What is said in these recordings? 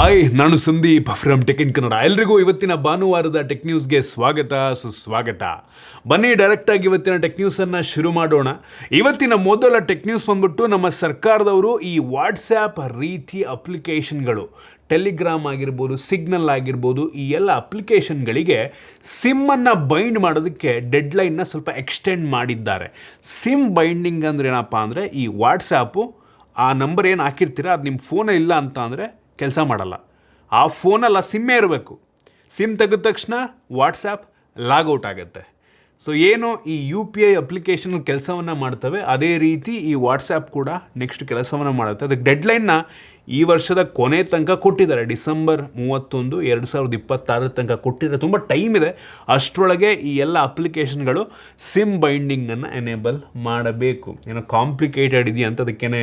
Hi, ನಾನು Sandeep from tech in Kannada. ಎಲ್ರಿಗೂ ಇವತ್ತಿನ ಭಾನುವಾರದ ಟೆಕ್ ನ್ಯೂಸ್ಗೆ ಸ್ವಾಗತ ಸುಸ್ವಾಗತ. ಬನ್ನಿ ಡೈರೆಕ್ಟಾಗಿ ಇವತ್ತಿನ ಟೆಕ್ ನ್ಯೂಸನ್ನು ಶುರು ಮಾಡೋಣ. ಇವತ್ತಿನ ಮೊದಲ ಟೆಕ್ ನ್ಯೂಸ್ ಬಂದ್ಬಿಟ್ಟು ನಮ್ಮ ಸರ್ಕಾರದವರು ಈ ವಾಟ್ಸ್ಯಾಪ್ ರೀತಿ ಅಪ್ಲಿಕೇಶನ್ಗಳು, ಟೆಲಿಗ್ರಾಮ್ ಆಗಿರ್ಬೋದು, ಸಿಗ್ನಲ್ ಆಗಿರ್ಬೋದು, ಈ ಎಲ್ಲ ಅಪ್ಲಿಕೇಶನ್ಗಳಿಗೆ ಸಿಮ್ಮನ್ನು ಬೈಂಡ್ ಮಾಡೋದಕ್ಕೆ ಡೆಡ್ಲೈನ್ನ ಸ್ವಲ್ಪ ಎಕ್ಸ್ಟೆಂಡ್ ಮಾಡಿದ್ದಾರೆ. ಸಿಮ್ ಬೈಂಡಿಂಗ್ ಅಂದರೆ ಏನಪ್ಪ ಅಂದರೆ, ಈ ವಾಟ್ಸ್ಯಾಪು ಆ ನಂಬರ್ ಏನು ಹಾಕಿರ್ತೀರ ಅದು ನಿಮ್ಮ ಫೋನಲ್ಲಿ ಇಲ್ಲ ಅಂತ ಅಂದರೆ ಕೆಲಸ ಮಾಡಲ್ಲ. ಆ ಫೋನಲ್ಲಿ ಆ ಸಿಮ್ಮೇ ಇರಬೇಕು. ಸಿಮ್ ತೆಗೆದ ತಕ್ಷಣ ವಾಟ್ಸಾಪ್ ಲಾಗೌಟ್ ಆಗುತ್ತೆ. ಸೊ ಏನು ಈ UPI ಅಪ್ಲಿಕೇಶನ್ ಕೆಲಸವನ್ನು ಮಾಡ್ತವೆ, ಅದೇ ರೀತಿ ಈ ವಾಟ್ಸಾಪ್ ಕೂಡ ನೆಕ್ಸ್ಟ್ ಕೆಲಸವನ್ನು ಮಾಡುತ್ತೆ. ಅದಕ್ಕೆ ಡೆಡ್ಲೈನ್ನ ಈ ವರ್ಷದ ಕೊನೆ ತನಕ ಕೊಟ್ಟಿದ್ದಾರೆ. ಡಿಸೆಂಬರ್ 31, 2026 ತನಕ ಕೊಟ್ಟಿದ್ದಾರೆ. ತುಂಬ ಟೈಮ್ ಇದೆ. ಅಷ್ಟರೊಳಗೆ ಈ ಎಲ್ಲ ಅಪ್ಲಿಕೇಶನ್ಗಳು ಸಿಮ್ ಬೈಂಡಿಂಗನ್ನು ಎನೇಬಲ್ ಮಾಡಬೇಕು. ಏನೋ ಕಾಂಪ್ಲಿಕೇಟೆಡ್ ಇದೆಯಾ ಅಂತ ಅದಕ್ಕೇ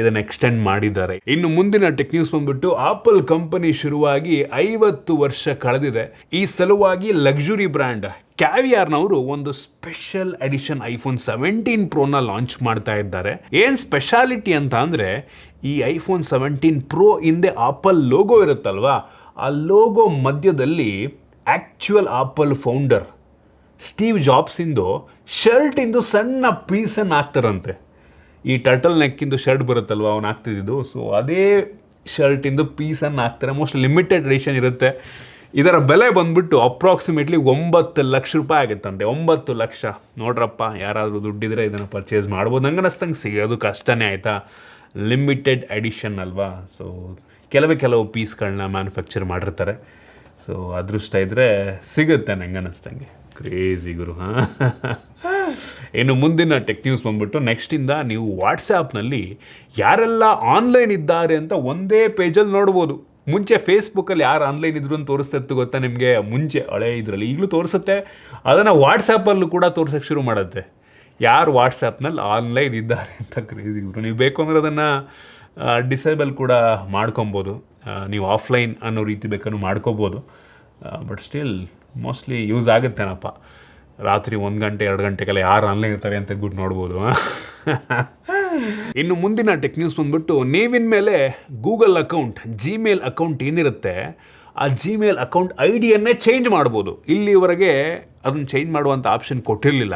ಇದನ್ನು ಎಕ್ಸ್ಟೆಂಡ್ ಮಾಡಿದ್ದಾರೆ. ಇನ್ನು ಮುಂದಿನ ಟೆಕ್ ನ್ಯೂಸ್ ಬಂದ್ಬಿಟ್ಟು, ಆಪಲ್ ಕಂಪನಿ ಶುರುವಾಗಿ 50 ವರ್ಷ ಕಳೆದಿದೆ. ಈ ಸಲುವಾಗಿ ಲಕ್ಸುರಿ ಬ್ರ್ಯಾಂಡ್ ಕ್ಯಾವಿಯಾರ್ನವರು ಒಂದು ಸ್ಪೆಷಲ್ ಎಡಿಷನ್ ಐಫೋನ್ 17 ಪ್ರೋನ ಲಾಂಚ್ ಮಾಡ್ತಾ ಇದ್ದಾರೆ. ಏನು ಸ್ಪೆಷಾಲಿಟಿ ಅಂತ ಅಂದರೆ, ಈ ಐಫೋನ್ 17 ಪ್ರೋ ಹಿಂದೆ ಆಪಲ್ ಲೋಗೋ ಇರುತ್ತಲ್ವಾ, ಆ ಲೋಗೋ ಮಧ್ಯದಲ್ಲಿ ಆ್ಯಕ್ಚುಯಲ್ ಆಪಲ್ ಫೌಂಡರ್ ಸ್ಟೀವ್ ಜಾಬ್ಸಿಂದು ಶರ್ಟಿಂದು ಸಣ್ಣ ಪೀಸನ್ನು ಹಾಕ್ತಾರಂತೆ. ಈ ಟರ್ಟಲ್ ನೆಕ್ಕಿಂದು ಶರ್ಟ್ ಬರುತ್ತಲ್ವ, ಅವನು ಹಾಕ್ತಿದ್ದು, ಸೊ ಅದೇ ಶರ್ಟಿಂದು ಪೀಸನ್ನು ಹಾಕ್ತಾರೆ. ಮೋಸ್ಟ್ ಲಿಮಿಟೆಡ್ ಎಡಿಷನ್ ಇರುತ್ತೆ. ಇದರ ಬೆಲೆ ಬಂದ್ಬಿಟ್ಟು ಅಪ್ರಾಕ್ಸಿಮೇಟ್ಲಿ 9 ಲಕ್ಷ ರೂಪಾಯಿ ಆಗುತ್ತಂತೆ. 9 ಲಕ್ಷ. ನೋಡ್ರಪ್ಪ, ಯಾರಾದರೂ ದುಡ್ಡಿದ್ರೆ ಇದನ್ನು ಪರ್ಚೇಸ್ ಮಾಡ್ಬೋದು. ನಂಗೆ ಅನ್ನಿಸ್ತಂಗೆ ಸಿಗೋದು ಕಷ್ಟನೇ, ಆಯಿತಾ. ಲಿಮಿಟೆಡ್ ಎಡಿಷನ್ ಅಲ್ವಾ, ಸೊ ಕೆಲವು ಪೀಸ್ಗಳನ್ನ ಮ್ಯಾನುಫ್ಯಾಕ್ಚರ್ ಮಾಡಿರ್ತಾರೆ. ಸೊ ಅದೃಷ್ಟ ಇದ್ದರೆ ಸಿಗುತ್ತೆ, ನಂಗೆ ಅನ್ನಿಸ್ತಂಗೆ. ಕ್ರೇಜಿ ಗುರು. ಇನ್ನು ಮುಂದಿನ ಟೆಕ್ ನ್ಯೂಸ್ ಬಂದ್ಬಿಟ್ಟು, ನೆಕ್ಸ್ಟಿಂದ ನೀವು ವಾಟ್ಸಾಪ್ನಲ್ಲಿ ಯಾರೆಲ್ಲ ಆನ್ಲೈನ್ ಇದ್ದಾರೆ ಅಂತ ಒಂದೇ ಪೇಜಲ್ಲಿ ನೋಡ್ಬೋದು. ಮುಂಚೆ ಫೇಸ್ಬುಕ್ಕಲ್ಲಿ ಯಾರು ಆನ್ಲೈನ್ ಇದ್ರು ಅಂತ ತೋರಿಸ್ತಿತ್ತು ಗೊತ್ತಾ ನಿಮಗೆ? ಮುಂಚೆ ಹಳೆ ಇದರಲ್ಲಿ ಈಗಲೂ ತೋರಿಸುತ್ತೆ. ಅದನ್ನು ವಾಟ್ಸಾಪಲ್ಲೂ ಕೂಡ ತೋರ್ಸೋಕ್ಕೆ ಶುರು ಮಾಡುತ್ತೆ, ಯಾರು ವಾಟ್ಸಾಪ್ನಲ್ಲಿ ಆನ್ಲೈನ್ ಇದ್ದಾರೆ ಅಂತ. ಕ್ರೇಜಿ ಗುರು. ನೀವು ಬೇಕು ಅಂದರೆ ಅದನ್ನು ಡಿಸೇಬಲ್ ಕೂಡ ಮಾಡ್ಕೊಬೋದು. ನೀವು ಆಫ್ಲೈನ್ ಅನ್ನೋ ರೀತಿ ಬೇಕಾದ್ರೂ ಮಾಡ್ಕೋಬೋದು. ಬಟ್ ಸ್ಟಿಲ್ ಮೋಸ್ಟ್ಲಿ ಯೂಸ್ ಆಗುತ್ತೇನಪ್ಪ. ರಾತ್ರಿ 1 ಗಂಟೆ 2 ಗಂಟೆಗೆಲ್ಲ ಯಾರು ಆನ್ಲೈನ್ ಇರ್ತಾರೆ ಅಂತ ಬಿಟ್ಟು ನೋಡ್ಬೋದು. ಇನ್ನು ಮುಂದಿನ ಟೆಕ್ ನ್ಯೂಸ್ ಬಂದ್ಬಿಟ್ಟು, ನೇವಿನ ಮೇಲೆ ಗೂಗಲ್ ಅಕೌಂಟ್, ಜಿಮೇಲ್ ಅಕೌಂಟ್ ಏನಿರುತ್ತೆ, ಆ ಜಿಮೇಲ್ ಅಕೌಂಟ್ ಐಡಿಯನ್ನೇ ಚೇಂಜ್ ಮಾಡ್ಬೋದು. ಇಲ್ಲಿವರೆಗೆ ಅದನ್ನು ಚೇಂಜ್ ಮಾಡುವಂಥ ಆಪ್ಷನ್ ಕೊಟ್ಟಿರಲಿಲ್ಲ.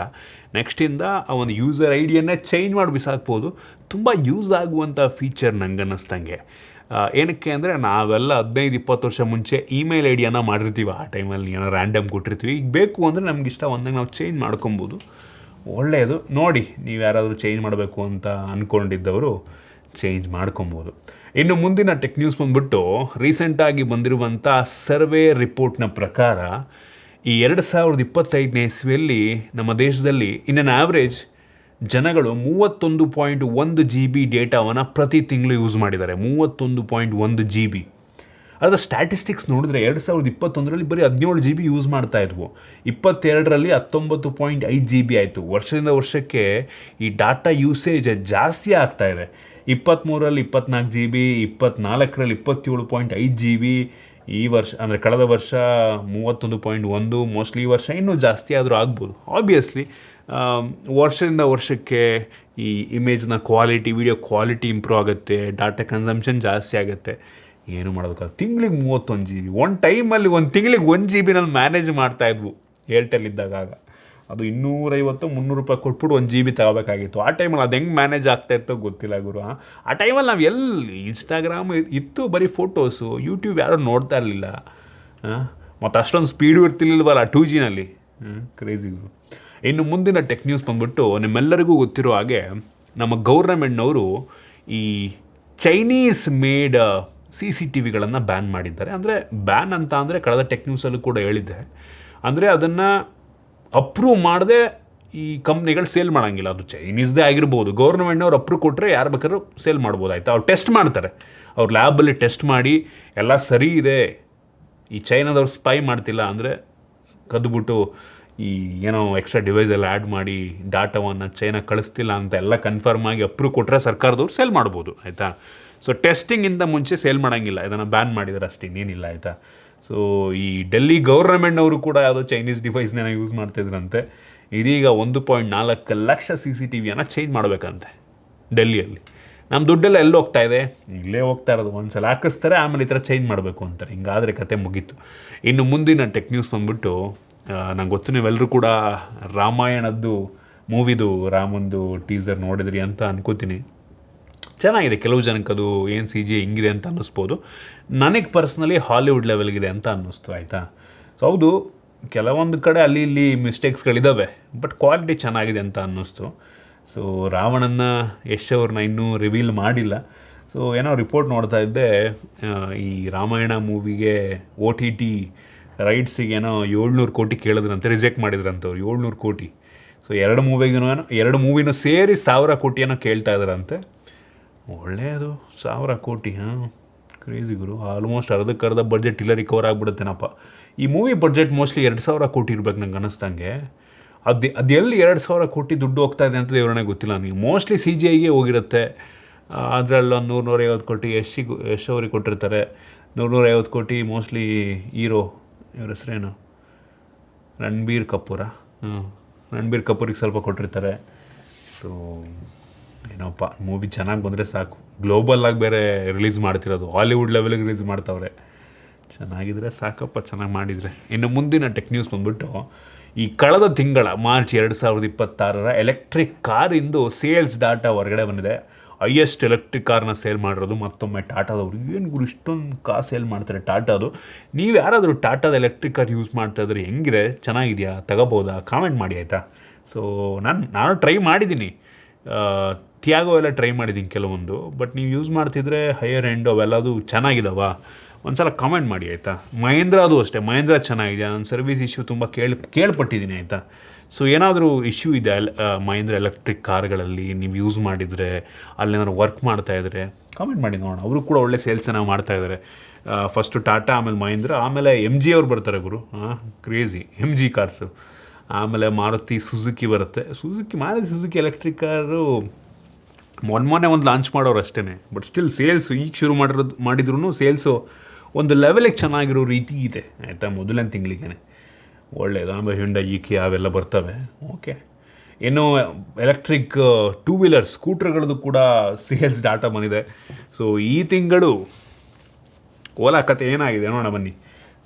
ನೆಕ್ಸ್ಟಿಂದ ಆ ಒಂದು ಯೂಸರ್ ಐಡಿಯನ್ನೇ ಚೇಂಜ್ ಮಾಡಿ ಬಿಸಾಕ್ಬೋದು. ತುಂಬ ಯೂಸ್ ಆಗುವಂಥ ಫೀಚರ್ ನಂಗೆ ಅನ್ನಿಸ್ತಂಗೆ. ಏನಕ್ಕೆ ಅಂದರೆ, ನಾವೆಲ್ಲ 15-20 ವರ್ಷ ಮುಂಚೆ ಇಮೇಲ್ ಐಡಿಯನ್ನು ಮಾಡಿರ್ತೀವಿ. ಆ ಟೈಮಲ್ಲಿ ಏನೋ ರ್ಯಾಂಡಮ್ ಕೊಟ್ಟಿರ್ತೀವಿ. ಈಗ ಬೇಕು ಅಂದರೆ ನಮ್ಗೆ ಇಷ್ಟ ಒಂದಾಗ ನಾವು ಚೇಂಜ್ ಮಾಡ್ಕೊಬೋದು. ಒಳ್ಳೆಯದು. ನೋಡಿ, ನೀವು ಯಾರಾದರೂ ಚೇಂಜ್ ಮಾಡಬೇಕು ಅಂತ ಅಂದ್ಕೊಂಡಿದ್ದವರು ಚೇಂಜ್ ಮಾಡ್ಕೊಬೋದು. ಇನ್ನು ಮುಂದಿನ ಟೆಕ್ ನ್ಯೂಸ್ ಬಂದ್ಬಿಟ್ಟು, ರೀಸೆಂಟಾಗಿ ಬಂದಿರುವಂಥ ಸರ್ವೆ ರಿಪೋರ್ಟ್ನ ಪ್ರಕಾರ ಈ 2025ನೇ ಇಸ್ವಿಯಲ್ಲಿ ನಮ್ಮ ದೇಶದಲ್ಲಿ ಇನ್ ಆನ್ ಆವ್ರೇಜ್ ಜನಗಳು 31.1 GB ಡೇಟಾವನ್ನು ಪ್ರತಿ ತಿಂಗಳು ಯೂಸ್ ಮಾಡಿದ್ದಾರೆ. 31.1 GB. ಅದರ ಸ್ಟ್ಯಾಟಿಸ್ಟಿಕ್ಸ್ ನೋಡಿದ್ರೆ 2021ರಲ್ಲಿ ಬರೀ 17 GB ಯೂಸ್ ಮಾಡ್ತಾ ಇದ್ವು. 22ರಲ್ಲಿ 19.5 GB ಆಯಿತು. ವರ್ಷದಿಂದ ವರ್ಷಕ್ಕೆ ಈ ಡಾಟಾ ಯೂಸೇಜ್ ಜಾಸ್ತಿ ಆಗ್ತಾ ಇದೆ. 23ರಲ್ಲಿ 24 GB, 24ರಲ್ಲಿ 27.5 GB. ಈ ವರ್ಷ ಅಂದರೆ ಕಳೆದ ವರ್ಷ 31.1. ಮೋಸ್ಟ್ಲಿ ಈ ವರ್ಷ ಇನ್ನೂ ಜಾಸ್ತಿ ಆದರೂ ಆಗ್ಬೋದು. ಆಬ್ವಿಯಸ್ಲಿ ವರ್ಷದಿಂದ ವರ್ಷಕ್ಕೆ ಈ ಇಮೇಜ್ನ ಕ್ವಾಲಿಟಿ, ವಿಡಿಯೋ ಕ್ವಾಲಿಟಿ ಇಂಪ್ರೂವ್ ಆಗುತ್ತೆ, ಡಾಟಾ ಕನ್ಸಂಪ್ಷನ್ ಜಾಸ್ತಿ ಆಗುತ್ತೆ. ಏನು ಮಾಡೋದಕ್ಕಾಗ. ತಿಂಗಳಿಗೆ 31 GB. ಒಂದು ಟೈಮಲ್ಲಿ ಒಂದು ತಿಂಗಳಿಗೆ 1 GB ಮ್ಯಾನೇಜ್ ಮಾಡ್ತಾಯಿದ್ವು ಏರ್ಟೆಲ್ ಇದ್ದಾಗ. ಅದು 250-300 ರೂಪಾಯಿ ಕೊಟ್ಬಿಟ್ಟು 1 GB ತಗೋಬೇಕಾಗಿತ್ತು. ಆ ಟೈಮಲ್ಲಿ ಅದು ಹೆಂಗೆ ಮ್ಯಾನೇಜ್ ಆಗ್ತಾಯಿತ್ತೋ ಗೊತ್ತಿಲ್ಲ ಗುರು. ಆ ಟೈಮಲ್ಲಿ ನಾವು ಎಲ್ಲಿ ಇನ್ಸ್ಟಾಗ್ರಾಮ್ ಇತ್ತು, ಬರೀ ಫೋಟೋಸು, ಯೂಟ್ಯೂಬ್ ಯಾರೂ ನೋಡ್ತಾ ಇರಲಿಲ್ಲ. ಮತ್ತು ಅಷ್ಟೊಂದು ಸ್ಪೀಡು ಇರ್ತಿರ್ಲಿಲ್ವಲ್ಲ 2Gನಲ್ಲಿ. ಕ್ರೇಜಿ ಗುರು. ಇನ್ನು ಮುಂದಿನ ಟೆಕ್ ನ್ಯೂಸ್ ಬಂದ್ಬಿಟ್ಟು, ನಿಮ್ಮೆಲ್ಲರಿಗೂ ಗೊತ್ತಿರೋ ಹಾಗೆ ನಮ್ಮ ಗೌರ್ನಮೆಂಟ್ನವರು ಈ ಚೈನೀಸ್ ಮೇಡ್ CCTVಗಳನ್ನು ಬ್ಯಾನ್ ಮಾಡಿದ್ದಾರೆ. ಅಂದರೆ ಬ್ಯಾನ್ ಅಂತ ಅಂದರೆ ಕಳೆದ ಟೆಕ್ ನ್ಯೂಸಲ್ಲೂ ಕೂಡ ಹೇಳಿದ್ದೆ. ಅಂದರೆ ಅದನ್ನು ಅಪ್ರೂವ್ ಮಾಡದೆ ಈ ಕಂಪ್ನಿಗಳು ಸೇಲ್ ಮಾಡೋಂಗಿಲ್ಲ. ಅದು ಚೈನೀಸ್ದೇ ಆಗಿರ್ಬೋದು. ಗೌರ್ಮೆಂಟ್ನವ್ರು ಅಪ್ರೂವ್ ಕೊಟ್ಟರೆ ಯಾರು ಬೇಕಾದ್ರೂ ಸೇಲ್ ಮಾಡ್ಬೋದು, ಆಯಿತಾ. ಅವ್ರು ಟೆಸ್ಟ್ ಮಾಡ್ತಾರೆ. ಅವ್ರು ಲ್ಯಾಬಲ್ಲಿ ಟೆಸ್ಟ್ ಮಾಡಿ ಎಲ್ಲ ಸರಿ ಇದೆ, ಈ ಚೈನಾದವ್ರು ಸ್ಪೈ ಮಾಡ್ತಿಲ್ಲ ಅಂದರೆ ಕದ್ದುಬಿಟ್ಟು ಈ ಏನೋ ಎಕ್ಸ್ಟ್ರಾ ಡಿವೈಸ್ ಎಲ್ಲ ಆ್ಯಡ್ ಮಾಡಿ ಡಾಟಾವನ್ನು ಚೈನಾ ಕಳಿಸ್ತಿಲ್ಲ ಅಂತ ಎಲ್ಲ ಕನ್ಫರ್ಮ್ ಆಗಿ ಅಪ್ರೂವ್ ಕೊಟ್ಟರೆ ಸರ್ಕಾರದವ್ರು ಸೇಲ್ ಮಾಡ್ಬೋದು, ಆಯಿತಾ. ಸೊ ಟೆಸ್ಟಿಂಗಿಂತ ಮುಂಚೆ ಸೇಲ್ ಮಾಡೋಂಗಿಲ್ಲ. ಇದನ್ನು ಬ್ಯಾನ್ ಮಾಡಿದ್ದಾರೆ ಅಷ್ಟೇ, ಇನ್ನೇನಿಲ್ಲ, ಆಯಿತಾ. ಸೊ ಈ ಡೆಲ್ಲಿ ಗೌರ್ನಮೆಂಟ್ನವರು ಕೂಡ ಯಾವುದೋ ಚೈನೀಸ್ ಡಿವೈಸ್ನ ಯೂಸ್ ಮಾಡ್ತಿದ್ರಂತೆ. ಇದೀಗ 1.4 ಲಕ್ಷ CCTVಯನ್ನು ಚೇಂಜ್ ಮಾಡಬೇಕಂತೆ ಡೆಲ್ಲಿಯಲ್ಲಿ. ನಮ್ಮ ದುಡ್ಡೆಲ್ಲ ಎಲ್ಲಿ ಹೋಗ್ತಾ ಇದೆ, ಇಲ್ಲೇ ಹೋಗ್ತಾ ಇರೋದು. ಒಂದು ಸಲ ಹಾಕಿಸ್ತಾರೆ, ಆಮೇಲೆ ಈ ಥರ ಚೇಂಜ್ ಮಾಡಬೇಕು ಅಂತಾರೆ. ಹಿಂಗಾದರೆ ಕತೆ ಮುಗೀತು. ಇನ್ನು ಮುಂದಿನ ಟೆಕ್ ನ್ಯೂಸ್ ಬಂದ್ಬಿಟ್ಟು, ನಂಗೆ ಗೊತ್ತು ನೀವೆಲ್ಲರೂ ಕೂಡ ರಾಮಾಯಣದ್ದು ಮೂವಿದು ರಾಮಂದು ಟೀಸರ್ ನೋಡಿದ್ರಿ ಅಂತ ಅನ್ಕೋತೀನಿ. ಚೆನ್ನಾಗಿದೆ. ಕೆಲವು ಜನಕ್ಕೆ ಅದು ಏನು CG ಹಿಂಗಿದೆ ಅಂತ ಅನ್ನಿಸ್ಬೋದು. ನನಗೆ ಪರ್ಸ್ನಲಿ ಹಾಲಿವುಡ್ ಲೆವೆಲ್ಗಿದೆ ಅಂತ ಅನ್ನಿಸ್ತು, ಆಯಿತಾ. ಸೊ ಹೌದು, ಕೆಲವೊಂದು ಕಡೆ ಅಲ್ಲಿ ಇಲ್ಲಿ ಮಿಸ್ಟೇಕ್ಸ್ಗಳಿದ್ದಾವೆ, ಬಟ್ ಕ್ವಾಲಿಟಿ ಚೆನ್ನಾಗಿದೆ ಅಂತ ಅನ್ನಿಸ್ತು. ಸೊ ರಾವಣನ ಯಶ್ ಅವ್ರನ್ನ ಇನ್ನೂ ರಿವೀಲ್ ಮಾಡಿಲ್ಲ. ಸೊ ಏನೋ ರಿಪೋರ್ಟ್ ನೋಡ್ತಾ ಇದ್ದೆ, ಈ ರಾಮಾಯಣ ಮೂವಿಗೆ OTT ರೈಟ್ಸಿಗೆ ಏನೋ 700 ಕೋಟಿ ಕೇಳಿದ್ರಂತೆ, ರಿಜೆಕ್ಟ್ ಮಾಡಿದ್ರಂತೆ ಅವ್ರು. 700 ಕೋಟಿ. ಸೊ ಎರಡು ಮೂವಿನೂ ಸೇರಿ 1000 ಕೋಟಿ ಏನೋ ಕೇಳ್ತಾ ಇದ್ದಾರಂತೆ. ಒಳ್ಳೆಯದು, 1000 ಕೋಟಿ. ಕ್ರೇಜಿ ಗುರು. ಆಲ್ಮೋಸ್ಟ್ ಅರ್ಧಕ್ಕರ್ಧ ಬಡ್ಜೆಟ್ ಇಲ್ಲ ರಿಕವರ್ ಆಗಿಬಿಡುತ್ತೇನಪ್ಪ. ಈ ಮೂವಿ ಬಡ್ಜೆಟ್ ಮೋಸ್ಟ್ಲಿ 2000 ಕೋಟಿ ಇರ್ಬೇಕು ನಂಗೆ ಅನ್ನಿಸ್ದಂಗೆ. ಅದೆಲ್ಲಿ 2000 ಕೋಟಿ ದುಡ್ಡು ಹೋಗ್ತಾ ಇದೆ ಅಂತ ದೇವರೇ ಗೊತ್ತಿಲ್ಲ ನನಗೆ. ಮೋಸ್ಟ್ಲಿ CGIಗೆ ಹೋಗಿರುತ್ತೆ. ಅದರಲ್ಲ 100-150 ಕೋಟಿ ಯಶ್ ಅವ್ರಿಗೆ ಕೊಟ್ಟಿರ್ತಾರೆ. 100-150 ಕೋಟಿ ಮೋಸ್ಟ್ಲಿ ಹೀರೋ, ಇವ್ರ ಹೆಸ್ರೇನು, ರಣಬೀರ್ ಕಪೂರಿಗೆ ಸ್ವಲ್ಪ ಕೊಟ್ಟಿರ್ತಾರೆ. ಸೊ ಏನೋಪ್ಪ, ಮೂವಿ ಚೆನ್ನಾಗಿ ಬಂದರೆ ಸಾಕು. ಗ್ಲೋಬಲ್ಲಾಗಿ ಬೇರೆ ರಿಲೀಸ್ ಮಾಡ್ತಿರೋದು, ಹಾಲಿವುಡ್ ಲೆವೆಲಿಗೆ ರಿಲೀಸ್ ಮಾಡ್ತಾವ್ರೆ. ಚೆನ್ನಾಗಿದ್ರೆ ಸಾಕಪ್ಪ, ಚೆನ್ನಾಗಿ ಮಾಡಿದರೆ. ಇನ್ನು ಮುಂದಿನ ಟೆಕ್ ನ್ಯೂಸ್ ಬಂದ್ಬಿಟ್ಟು, ಈ ಕಳೆದ ತಿಂಗಳ ಮಾರ್ಚ್ 2026 ಎಲೆಕ್ಟ್ರಿಕ್ ಕಾರಿಂದು ಸೇಲ್ಸ್ ಡಾಟಾ ಹೊರಗಡೆ ಬಂದಿದೆ. ಹೈಯೆಸ್ಟ್ ಎಲೆಕ್ಟ್ರಿಕ್ ಕಾರ್ನ ಸೇಲ್ ಮಾಡಿರೋದು ಮತ್ತೊಮ್ಮೆ ಟಾಟಾದವರು. ಏನು ಗುರು ಇಷ್ಟೊಂದು ಕಾರ್ ಸೇಲ್ ಮಾಡ್ತಾರೆ ಟಾಟಾದು. ನೀವು ಯಾರಾದರೂ ಟಾಟಾದ ಎಲೆಕ್ಟ್ರಿಕ್ ಕಾರ್ ಯೂಸ್ ಮಾಡ್ತಾಯಿದ್ರೆ ಹೆಂಗಿದೆ, ಚೆನ್ನಾಗಿದೆಯಾ, ತಗೋಬೋದಾ, ಕಾಮೆಂಟ್ ಮಾಡಿ ಆಯಿತಾ. ಸೊ ನಾನು ಟ್ರೈ ಮಾಡಿದ್ದೀನಿ, ಟಿಯಾಗೋ ಎಲ್ಲ ಟ್ರೈ ಮಾಡಿದ್ದೀನಿ ಕೆಲವೊಂದು. ಬಟ್ ನೀವು ಯೂಸ್ ಮಾಡ್ತಿದ್ರೆ ಹೈಯರ್ ಎಂಡು ಅವೆಲ್ಲದು ಚೆನ್ನಾಗಿದ್ದಾವ, ಒಂದು ಸಲ ಕಾಮೆಂಟ್ ಮಾಡಿ ಆಯಿತಾ. ಮಹೇಂದ್ರ ಅದು ಅಷ್ಟೇ, ಮಹೇಂದ್ರ ಚೆನ್ನಾಗಿದೆ. ನಾನು ಸರ್ವಿಸ್ ಇಶ್ಯೂ ತುಂಬ ಕೇಳ್ಪಟ್ಟಿದ್ದೀನಿ ಆಯಿತಾ. ಸೊ ಏನಾದರೂ ಇಶ್ಯೂ ಇದೆ ಮಹೇಂದ್ರ ಎಲೆಕ್ಟ್ರಿಕ್ ಕಾರ್ಗಳಲ್ಲಿ ನೀವು ಯೂಸ್ ಮಾಡಿದರೆ, ಅಲ್ಲೇನಾದ್ರು ವರ್ಕ್ ಮಾಡ್ತಾಯಿದ್ರೆ ಕಾಮೆಂಟ್ ಮಾಡಿ ನೋಡೋಣ. ಅವರು ಕೂಡ ಒಳ್ಳೆ ಸೇಲ್ಸನ್ನು ಮಾಡ್ತಾಯಿದ್ದಾರೆ. ಫಸ್ಟು ಟಾಟಾ, ಆಮೇಲೆ ಮಹೇಂದ್ರ, ಆಮೇಲೆ MG ಅವ್ರು ಬರ್ತಾರೆ ಗುರು. Crazy MG cars. ಆಮೇಲೆ ಮಾರುತಿ ಸುಜುಕಿ ಬರುತ್ತೆ. ಮಾರುತಿ ಸುಜುಕಿ ಎಲೆಕ್ಟ್ರಿಕ್ ಕಾರು ಮೊನ್ನೆ ಒಂದು ಲಾಂಚ್ ಮಾಡೋರು ಅಷ್ಟೇ. ಬಟ್ ಸ್ಟಿಲ್ ಸೇಲ್ಸು ಈಗ ಶುರು ಮಾಡಿದ್ರು ಸೇಲ್ಸು ಒಂದು ಲೆವೆಲಿಗೆ ಚೆನ್ನಾಗಿರೋ ರೀತಿ ಇದೆ ಆಯಿತಾ, ಮೊದಲನೇ ತಿಂಗಳಿಗೇ. ಒಳ್ಳೆಯದು. ಆಮೇಲೆ ಹ್ಯುಂಡೈ ಇಕಿ ಅವೆಲ್ಲ ಬರ್ತವೆ. ಓಕೆ. ಇನ್ನು ಎಲೆಕ್ಟ್ರಿಕ್ 2 ವೀಲರ್ ಸ್ಕೂಟ್ರ್ಗಳದ್ದು ಕೂಡ ಸೇಲ್ಸ್ ಡಾಟಾ ಬಂದಿದೆ. ಸೊ ಈ ತಿಂಗಳು ಓಲಾ ಕತೆ ಏನಾಗಿದೆ ನೋಡೋಣ ಬನ್ನಿ.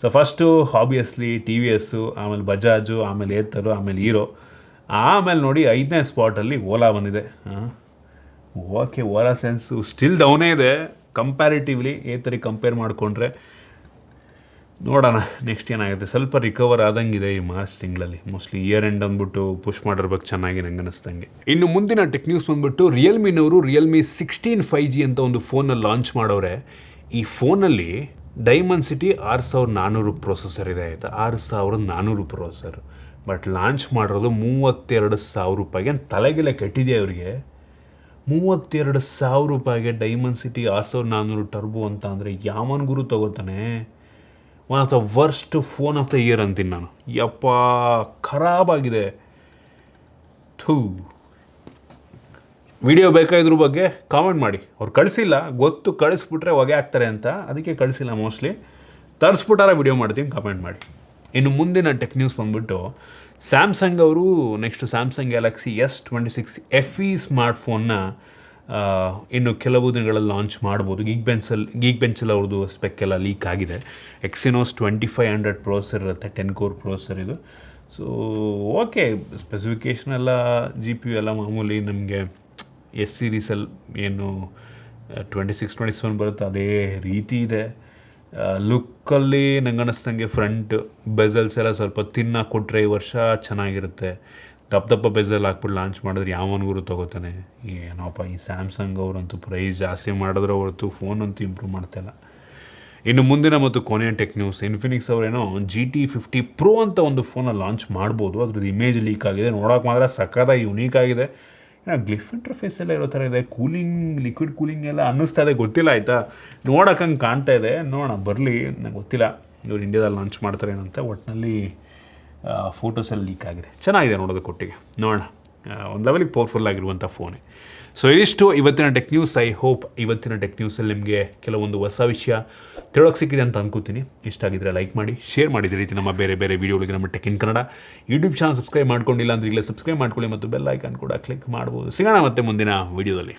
ಸೊ ಫಸ್ಟು ಆಬ್ವಿಯಸ್ಲಿ TVS, ಆಮೇಲೆ ಬಜಾಜು, ಆಮೇಲೆ ಏತರು, ಆಮೇಲೆ ಹೀರೋ, ಆಮೇಲೆ ನೋಡಿ 5ನೇ ಸ್ಪಾಟಲ್ಲಿ ಓಲಾ ಬಂದಿದೆ. ಓಕೆ, ಓಲಾ ಸೆನ್ಸು ಸ್ಟಿಲ್ ಡೌನೇ ಇದೆ ಕಂಪ್ಯಾರಿಟಿವ್ಲಿ, ಏತರಿಗೆ ಕಂಪೇರ್ ಮಾಡಿಕೊಂಡ್ರೆ. ನೋಡೋಣ ನೆಕ್ಸ್ಟ್ ಏನಾಗುತ್ತೆ. ಸ್ವಲ್ಪ ರಿಕವರ್ ಆದಂಗಿದೆ ಈ ಮಾರ್ಚ್ ತಿಂಗಳಲ್ಲಿ. ಮೋಸ್ಟ್ಲಿ ಇಯರ್ ಎಂಡ್ ಅಂದ್ಬಿಟ್ಟು ಪುಷ್ ಮಾಡಿರ್ಬೇಕು ಚೆನ್ನಾಗಿ ನಂಗೆ ಅನ್ನಿಸ್ದಂಗೆ. ಇನ್ನು ಮುಂದಿನ ಟೆಕ್ ನ್ಯೂಸ್ ಬಂದ್ಬಿಟ್ಟು, ರಿಯಲ್ಮಿನವರು ರಿಯಲ್ಮಿ 16 5G ಅಂತ ಒಂದು ಫೋನಲ್ಲಿ ಲಾಂಚ್ ಮಾಡವ್ರೆ. ಈ ಫೋನಲ್ಲಿ ಡೈಮನ್ಸಿಟಿ 6400 ಪ್ರೊಸೆಸರ್ ಇದೆ ಆಯಿತಾ, 6400 ಪ್ರೊಸೆಸರ್. ಬಟ್ ಲಾಂಚ್ ಮಾಡಿರೋದು 32,000 ರೂಪಾಯಿಗೆ. ತಲೆಗೆಲ್ಲ ಕೆಟ್ಟಿದೆಯಾ ಅವರಿಗೆ? 32,000 ರೂಪಾಯಿಗೆ ಡೈಮನ್ಸಿಟಿ 6400 ಟರ್ಬೋ ಅಂತ ಅಂದರೆ ಯಾವನ್ ಗುರು ತಗೋತಾನೆ? One of the worst phone of the year ಅಂತೀನಿ ನಾನು. ಯಪ್ಪ, ಖರಾಬಾಗಿದೆ. ವಿಡಿಯೋ ಬೇಕಾ ಇದ್ರ ಬಗ್ಗೆ ಕಾಮೆಂಟ್ ಮಾಡಿ. ಅವ್ರು ಕಳಿಸಿಲ್ಲ, ಗೊತ್ತು ಕಳಿಸ್ಬಿಟ್ರೆ ಹೊಗೆ ಹಾಕ್ತಾರೆ ಅಂತ, ಅದಕ್ಕೆ ಕಳಿಸಿಲ್ಲ. ಮೋಸ್ಟ್ಲಿ ತರಿಸ್ಬಿಟ್ಟಾರ ವಿಡಿಯೋ ಮಾಡ್ತೀನಿ, ಕಾಮೆಂಟ್ ಮಾಡಿ. ಇನ್ನು ಮುಂದಿನ ಟೆಕ್ ನ್ಯೂಸ್ ಬಂದ್ಬಿಟ್ಟು, ಸ್ಯಾಮ್ಸಂಗ್ ಅವರು next Samsung Galaxy S26 FE ಸ್ಮಾರ್ಟ್ಫೋನ್ನ ಇನ್ನು ಕೆಲವು ದಿನಗಳಲ್ಲಿ ಲಾಂಚ್ ಮಾಡ್ಬೋದು. ಗೀಕ್ ಬೆಂಚಲ್ಲಿ ಅವ್ರದ್ದು ಸ್ಪೆಕ್ ಎಲ್ಲ ಲೀಕ್ ಆಗಿದೆ. Exynos 2500 ಪ್ರೊಸೆಸರ್ ಇರುತ್ತೆ, 10 ಕೋರ್ ಪ್ರೊಸೆಸರ್ ಇದು. ಸೊ ಓಕೆ, ಸ್ಪೆಸಿಫಿಕೇಷನ್ ಎಲ್ಲ GPU ಎಲ್ಲ ಮಾಮೂಲಿ ನಮಗೆ S ಸೀರೀಸಲ್ಲಿ ಏನು 26 27 ಬರುತ್ತೆ ಅದೇ ರೀತಿ ಇದೆ. ಲುಕ್ಕಲ್ಲಿ ನಂಗೆ ಅನ್ನಿಸ್ದಂಗೆ ಫ್ರಂಟ್ ಬೆಸಲ್ಸ್ ಎಲ್ಲ ಸ್ವಲ್ಪ ತಿನ್ನಾಗಿ ಕೊಟ್ಟರೆ ಈ ವರ್ಷ ಚೆನ್ನಾಗಿರುತ್ತೆ. ದಪ್ಪ ಬೆಸಲ್ ಹಾಕ್ಬಿಟ್ಟು ಲಾಂಚ್ ಮಾಡಿದ್ರೆ ಯಾವನಿಗೂ ತಗೋತಾನೆ. ಏನೋಪ್ಪ, ಈ ಸ್ಯಾಮ್ಸಂಗ್ ಅವರಂತೂ ಪ್ರೈಸ್ ಜಾಸ್ತಿ ಮಾಡಿದ್ರೆ ಹೊರತು ಫೋನ್ ಅಂತೂ ಇಂಪ್ರೂವ್ ಮಾಡ್ತಾಯಿಲ್ಲ. ಇನ್ನು ಮುಂದಿನ ಮತ್ತು ಕೊನೆಯ ಟೆಕ್ ನ್ಯೂಸ್, ಇನ್ಫಿನಿಕ್ಸ್ ಅವರೇನೋ GT50 Pro ಅಂತ ಒಂದು ಫೋನ ಲಾಂಚ್ ಮಾಡ್ಬೋದು. ಅದ್ರದ್ದು ಇಮೇಜ್ ಲೀಕ್ ಆಗಿದೆ, ನೋಡೋಕೆ ಮಾತ್ರ ಸಕ್ಕತ್ತಾಗಿ ಯುನೀಕ್ ಆಗಿದೆ. ಗ್ಲಿಫ್ ಇಂಟರ್ಫೇಸ್ ಎಲ್ಲ ಇರೋ ಥರ ಇದೆ, ಲಿಕ್ವಿಡ್ ಕೂಲಿಂಗ್ ಎಲ್ಲ ಅನ್ನಿಸ್ತಾ ಇದೆ, ಗೊತ್ತಿಲ್ಲ ಆಯಿತಾ. ನೋಡೋಕೆ ಹಂಗೆ ಕಾಣ್ತಾ ಇದೆ, ನೋಡೋಣ ಬರಲಿ, ನಂಗೆ ಗೊತ್ತಿಲ್ಲ ಇವ್ರು ಇಂಡಿಯಾದಲ್ಲಿ ಲಾಂಚ್ ಮಾಡ್ತಾರೆ ಏನಂತ. ಒಟ್ಟಿನಲ್ಲಿ ಫೋಟೋಸಲ್ಲಿ ಲೀಕ್ ಆಗಿದೆ, ಚೆನ್ನಾಗಿದೆ ನೋಡೋದಕ್ಕೆ ಕೊಟ್ಟಿಗೆ. ನೋಡೋಣ, ಒಂದು ಲೆವೆಲಿಗೆ ಪವರ್ಫುಲ್ ಆಗಿರುವಂಥ ಫೋನೇ. ಸೊ ಇದಿಷ್ಟು ಇವತ್ತಿನ ಟೆಕ್ ನ್ಯೂಸ್. ಐ ಹೋಪ್ ಇವತ್ತಿನ ಟೆಕ್ ನ್ಯೂಸಲ್ಲಿ ನಿಮಗೆ ಕೆಲವೊಂದು ಹೊಸ ವಿಷಯ ತಿಳೋಕ್ಕೆ ಸಿಕ್ಕಿದೆ ಅಂತ ಅನ್ಕೋತೀನಿ. ಇಷ್ಟ ಆಗಿದ್ದರೆ ಲೈಕ್ ಮಾಡಿ, ಶೇರ್ ಮಾಡಿದ ರೀತಿ ನಮ್ಮ ಬೇರೆ ಬೇರೆ ವೀಡಿಯೋಗಳಿಗೆ ನಮ್ಮ tech in Kannada YouTube channel subscribe ಮಾಡ್ಕೊಂಡಿಲ್ಲ ಅಂದರೆ ಈಗಲೇ ಸಬ್ಸ್ಕ್ರೈಬ್ ಮಾಡ್ಕೊಳ್ಳಿ ಮತ್ತು ಬೆಲ್ ಐಕಾನ್ ಕೂಡ ಕ್ಲಿಕ್ ಮಾಡ್ಬೋದು. ಸಿಗೋಣ ಮತ್ತೆ ಮುಂದಿನ ವೀಡಿಯೋದಲ್ಲಿ.